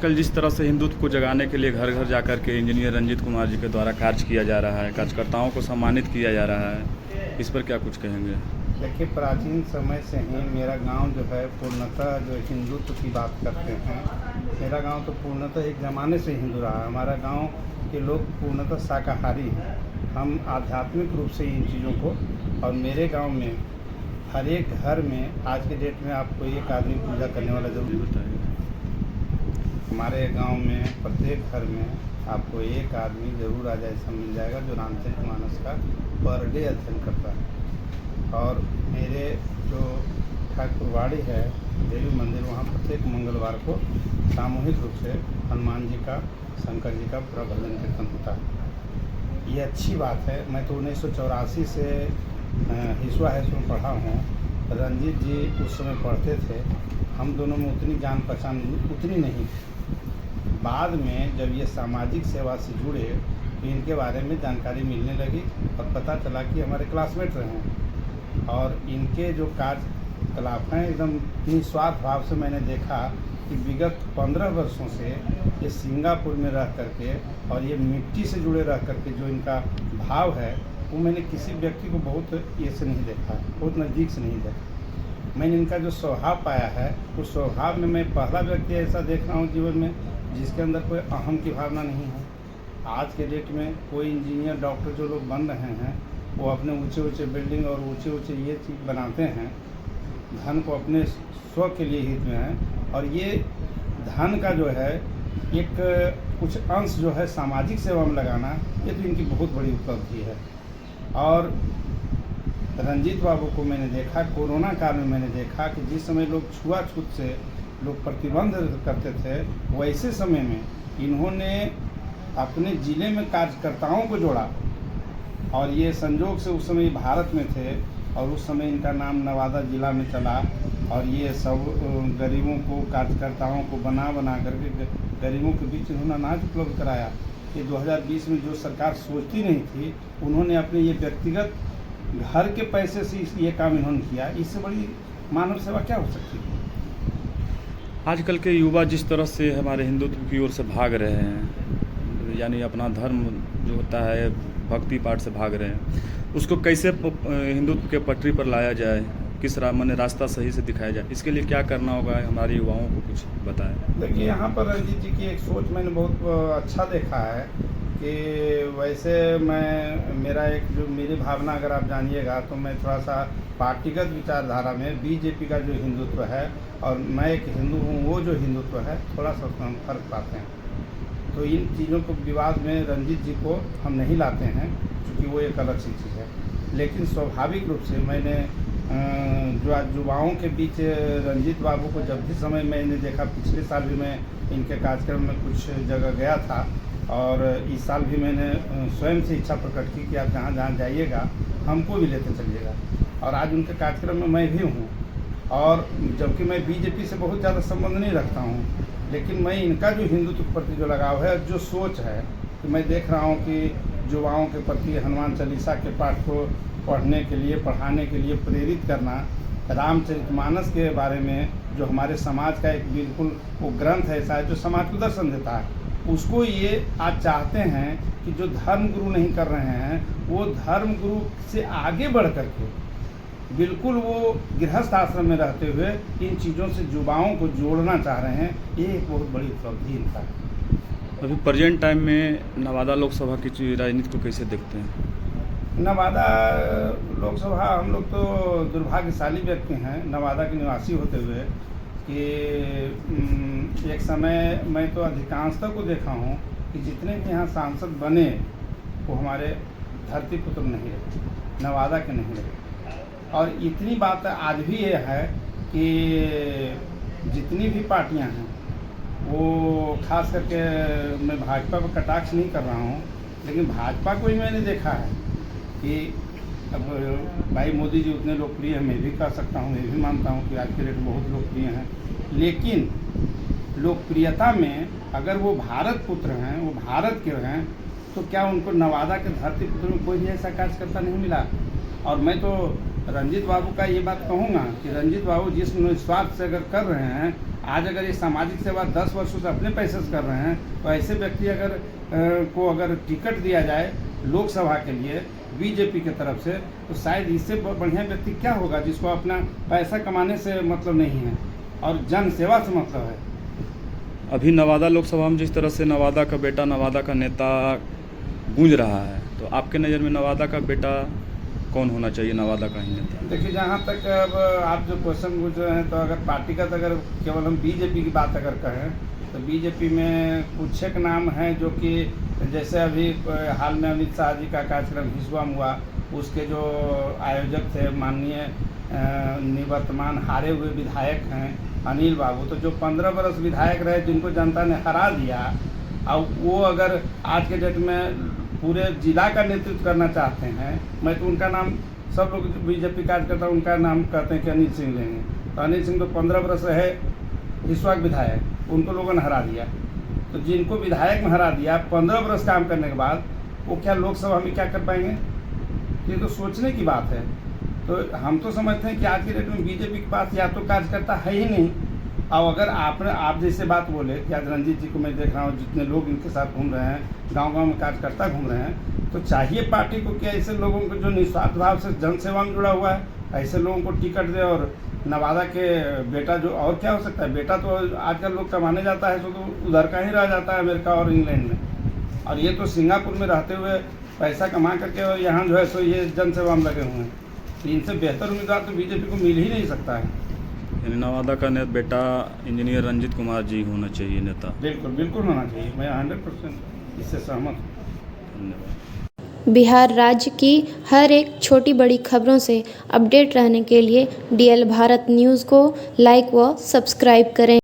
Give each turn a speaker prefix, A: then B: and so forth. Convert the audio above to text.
A: आजकल जिस तरह से हिंदुत्व को जगाने के लिए घर घर जाकर के इंजीनियर रंजीत कुमार जी के द्वारा कार्य किया जा रहा है, कार्यकर्ताओं को सम्मानित किया जा रहा है, इस पर क्या कुछ कहेंगे?
B: देखिए, प्राचीन समय से ही मेरा गांव जो है पूर्णतः जो हिंदुत्व की बात करते हैं। मेरा गांव तो पूर्णतः एक ज़माने से हिंदू रहा है। हमारा गांव के लोग पूर्णतः शाकाहारी हैं। हम आध्यात्मिक रूप से इन चीज़ों को, और मेरे गांव में हर एक घर में आज के डेट में आपको एक आदमी पूजा करने वाला जरूर
A: बताइए।
B: हमारे गांव में प्रत्येक घर में आपको एक आदमी ज़रूर आज ऐसा मिल जाएगा जो रामचरितमानस का पर डे अध्ययन करता है। और मेरे जो ठाकुरवाड़ी है देवी मंदिर, वहाँ प्रत्येक मंगलवार को सामूहिक रूप से हनुमान जी का, शंकर जी का पूरा भजन कीर्तन होता है। ये अच्छी बात है। मैं तो 1984 से हिस्वा में पढ़ा हूँ। रंजीत जी उस समय पढ़ते थे। हम दोनों में उतनी जान पहचान उतनी नहीं थी। बाद में जब ये सामाजिक सेवा से जुड़े तो इनके बारे में जानकारी मिलने लगी और पता चला कि हमारे क्लासमेट रहे हैं। और इनके जो कार्यकलाप हैं एकदम निस्वार्थ भाव से मैंने देखा कि विगत 15 वर्षों से ये सिंगापुर में रह करके और ये मिट्टी से जुड़े रह करके जो इनका भाव है वो मैंने किसी व्यक्ति को बहुत ये से नहीं देखा, बहुत नज़दीक से नहीं देखा। मैंने इनका जो स्वभाव पाया है उस स्वभाव में मैं पहला व्यक्ति ऐसा देख रहा हूँ जीवन में जिसके अंदर कोई अहम की भावना नहीं है। आज के डेट में कोई इंजीनियर, डॉक्टर जो लोग बन रहे हैं वो अपने ऊंचे ऊंचे बिल्डिंग और ऊंचे ऊंचे ये चीज़ बनाते हैं, धन को अपने स्व के लिए हित में है। और ये धन का जो है एक कुछ अंश जो है सामाजिक सेवा में लगाना, ये तो इनकी बहुत बड़ी उपलब्धि है। और रंजीत बाबू को मैंने देखा, कोरोना काल में मैंने देखा कि जिस समय लोग छुआछूत से लोग प्रतिबंध करते थे, वैसे समय में इन्होंने अपने ज़िले में कार्यकर्ताओं को जोड़ा। और ये संजोग से उस समय भारत में थे और उस समय इनका नाम नवादा ज़िला में चला। और ये सब गरीबों को, कार्यकर्ताओं को बना करके गरीबों के बीच इन्होंने अनाज उपलब्ध कराया। ये 2020 में जो सरकार सोचती नहीं थी, उन्होंने अपने ये व्यक्तिगत घर के पैसे से ये काम इन्होंने किया। इससे बड़ी मानव सेवा क्या हो सकती है?
A: आजकल के युवा जिस तरह से हमारे हिंदुत्व की ओर से भाग रहे हैं, यानी अपना धर्म जो होता है भक्ति पाठ से भाग रहे हैं, उसको कैसे हिंदुत्व के पटरी पर लाया जाए, किस रास्ता सही से दिखाया जाए, इसके लिए क्या करना होगा? हमारे युवाओं को कुछ बताएं।
B: देखिए, यहाँ पर रंजीत जी की एक सोच मैंने बहुत अच्छा देखा है कि वैसे मेरा एक जो मेरी भावना अगर आप जानिएगा तो मैं थोड़ा सा पार्टीगत विचारधारा में बीजेपी का जो हिंदुत्व है और मैं एक हिंदू हूँ, वो जो हिंदुत्व है थोड़ा सा हम फर्क पाते हैं। तो इन चीज़ों को विवाद में रंजीत जी को हम नहीं लाते हैं क्योंकि वो एक अलग सी चीज़ है। लेकिन स्वाभाविक रूप से मैंने जो आज युवाओं के बीच रंजीत बाबू को जब भी समय मैंने देखा, पिछले साल भी मैं इनके कार्यक्रम में कुछ जगह गया था और इस साल भी मैंने स्वयं से इच्छा प्रकट की कि आप जहाँ जहाँ जाइएगा हमको भी लेते चलिएगा। और आज उनके कार्यक्रम में मैं भी हूँ। और जबकि मैं बीजेपी से बहुत ज़्यादा संबंध नहीं रखता हूँ, लेकिन मैं इनका जो हिंदुत्व के प्रति जो लगाव है, जो सोच है, कि मैं देख रहा हूँ कि युवाओं के प्रति हनुमान चालीसा के पाठ को पढ़ने के लिए, पढ़ाने के लिए प्रेरित करना, रामचरितमानस के बारे में जो हमारे समाज का एक बिल्कुल वो ग्रंथ ऐसा है जो समाज को दर्शन देता है, उसको ये आज चाहते हैं कि जो धर्म गुरु नहीं कर रहे हैं वो धर्म गुरु से आगे बढ़ करके बिल्कुल वो गृहस्थ आश्रम में रहते हुए इन चीज़ों से युवाओं को जोड़ना चाह रहे हैं। ये एक बहुत बड़ी उपलब्धि इनका है।
A: अभी प्रेजेंट टाइम में नवादा लोकसभा की राजनीति को कैसे देखते हैं?
B: नवादा लोकसभा, हम लोग तो दुर्भाग्यशाली व्यक्ति हैं नवादा के निवासी होते हुए कि एक समय मैं तो अधिकांशतः को देखा हूँ कि जितने भी यहाँ सांसद बने वो हमारे धरती पुत्र नहीं रहे, नवादा के नहीं रहे। और इतनी बात आज भी ये है कि जितनी भी पार्टियां हैं वो खास करके मैं भाजपा पर कटाक्ष नहीं कर रहा हूँ, लेकिन भाजपा को ही मैंने देखा है कि अब भाई मोदी जी उतने लोकप्रिय हैं, मैं भी कह सकता हूँ, मैं भी मानता हूँ कि आज के डेट में बहुत लोकप्रिय हैं। लेकिन लोकप्रियता में अगर वो भारत पुत्र हैं, वो भारत के हैं, तो क्या उनको नवादा के धरती पुत्र में कोई भी ऐसा कार्यकर्ता नहीं मिला? और मैं तो रंजीत बाबू का ये बात कहूँगा कि रंजीत बाबू जिस निस्वार्थ से अगर कर रहे हैं, आज अगर ये सामाजिक सेवा 10 वर्षों से अपने पैसे से कर रहे हैं, तो ऐसे व्यक्ति अगर टिकट दिया जाए लोकसभा के लिए बीजेपी की तरफ से, तो शायद इससे बढ़िया व्यक्ति क्या होगा जिसको अपना पैसा कमाने से मतलब नहीं है और जन सेवा से मतलब है।
A: अभी नवादा लोकसभा में जिस तरह से नवादा का बेटा, नवादा का नेता गूंज रहा है, तो आपके नज़र में नवादा का बेटा कौन होना चाहिए, नवादा का ही नेता?
B: देखिए, जहाँ तक अब आप जो क्वेश्चन पूछ रहे हैं, तो अगर पार्टीगत अगर केवल हम बीजेपी की बात अगर कहें, तो बीजेपी में कुछ एक नाम हैं जो कि जैसे अभी हाल में अमित शाह जी का कार्यक्रम हिस्सा हुआ, उसके जो आयोजक थे माननीय निवर्तमान हारे हुए विधायक हैं अनिल बाबू, तो जो 15 बरस विधायक रहे जिनको जनता ने हरा दिया, और वो अगर आज के डेट में पूरे जिला का नेतृत्व करना चाहते हैं, मैं तो उनका नाम, सब लोग बीजेपी कार्यकर्ता उनका नाम कहते हैं कि अनिल सिंह लेंगे। तो अनिल सिंह तो 15 बरस रहे हिस्सा विधायक, उनको लोगों ने हरा दिया। तो जिनको विधायक में हरा दिया 15 बरस काम करने के बाद, वो क्या लोकसभा में क्या कर पाएंगे? ये तो सोचने की बात है। तो हम तो समझते हैं कि आज के डेट में बीजेपी के पास या तो कार्यकर्ता है ही नहीं, और अगर आप जैसे बात बोले कि आज रंजीत जी को मैं देख रहा हूँ, जितने लोग इनके साथ घूम रहे हैं, गांव-गांव में कार्यकर्ता घूम रहे हैं, तो चाहिए पार्टी को कि ऐसे लोगों को जो निस्वार्थ भाव से जन सेवा में जुड़ा हुआ है, ऐसे लोगों को टिकट दे। और नवादा के बेटा जो, और क्या हो सकता है, बेटा तो आजकल लोग कमाने जाता है तो उधर का ही रह जाता है अमेरिका और इंग्लैंड में, और ये तो सिंगापुर में रहते हुए पैसा कमा करके और यहाँ जो है सो ये जन सेवा में लगे हुए हैं। तो इनसे बेहतर उम्मीदवार तो बीजेपी को मिल ही नहीं सकता है।
A: यानी नवादा का बेटा इंजीनियर रंजीत कुमार जी होना चाहिए नेता?
B: बिल्कुल बिल्कुल होना चाहिए, मैं 100% इससे सहमत हूँ।
A: धन्यवाद।
C: बिहार राज्य की हर एक छोटी बड़ी खबरों से अपडेट रहने के लिए DL भारत न्यूज़ को लाइक व सब्सक्राइब करें।